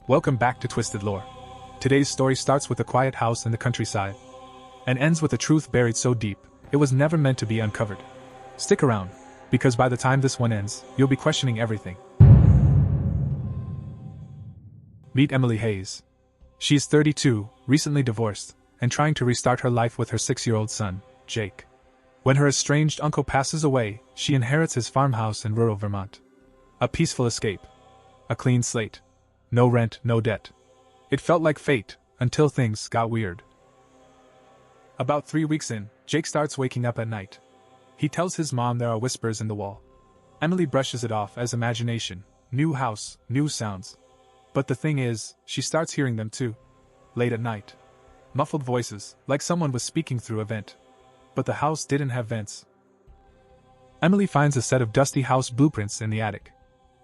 Welcome back to Twisted Lore. Today's story starts with a quiet house in the countryside, and ends with a truth buried so deep, it was never meant to be uncovered. Stick around, because by the time this one ends, you'll be questioning everything. Meet Emily Hayes. She's 32, recently divorced, and trying to restart her life with her 6-year-old son, Jake. When her estranged uncle passes away, she inherits his farmhouse in rural Vermont. A peaceful escape. A clean slate. No rent, no debt. It felt like fate, until things got weird. About 3 weeks in, Jake starts waking up at night. He tells his mom there are whispers in the wall. Emily brushes it off as imagination, new house, new sounds. But the thing is, she starts hearing them too. Late at night. Muffled voices, like someone was speaking through a vent. But the house didn't have vents. Emily finds a set of dusty house blueprints in the attic.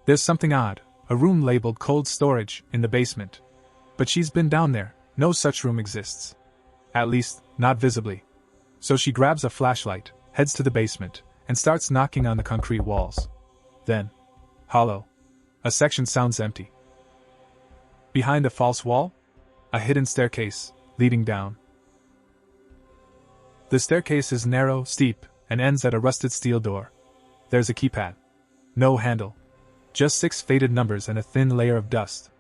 There's something odd, a room labeled cold storage in the basement. But she's been down there, no such room exists. At least, not visibly. So she grabs a flashlight, heads to the basement, and starts knocking on the concrete walls. Then, hollow. A section sounds empty. Behind a false wall, a hidden staircase, leading down. The staircase is narrow, steep, and ends at a rusted steel door. There's a keypad. No handle. Just 6 faded numbers and a thin layer of dust.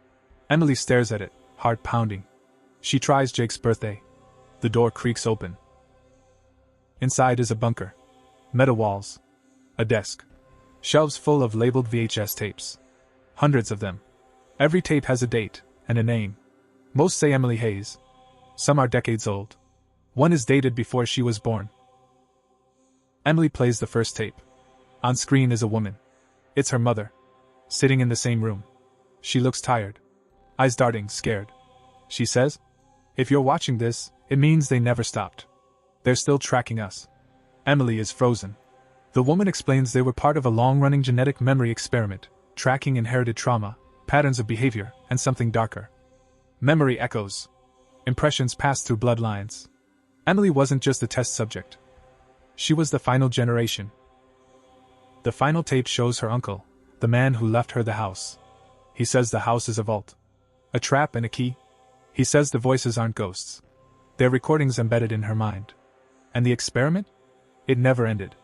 Emily stares at it, heart pounding. She tries Jake's birthday. The door creaks open. Inside is a bunker. Metal walls. A desk. Shelves full of labeled VHS tapes. Hundreds of them. Every tape has a date, and a name. Most say Emily Hayes. Some are decades old. One is dated before she was born. Emily plays the first tape. On screen is a woman. It's her mother. Sitting in the same room. She looks tired. Eyes darting, scared. She says, "If you're watching this, it means they never stopped. They're still tracking us." Emily is frozen. The woman explains they were part of a long-running genetic memory experiment, tracking inherited trauma, patterns of behavior, and something darker. Memory echoes. Impressions pass through bloodlines. Emily wasn't just a test subject. She was the final generation. The final tape shows her uncle, the man who left her the house. He says the house is a vault. A trap and a key. He says the voices aren't ghosts. They're recordings embedded in her mind. And the experiment? It never ended.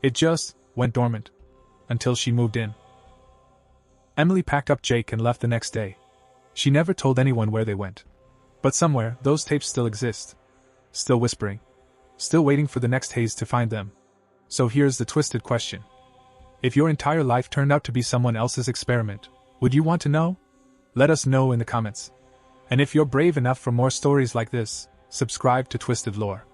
It just went dormant. Until she moved in. Emily packed up Jake and left the next day. She never told anyone where they went. But somewhere, those tapes still exist. Still whispering. Still waiting for the next Hayes to find them. So here's the twisted question. If your entire life turned out to be someone else's experiment, would you want to know? Let us know in the comments. And if you're brave enough for more stories like this, subscribe to Twisted Lore.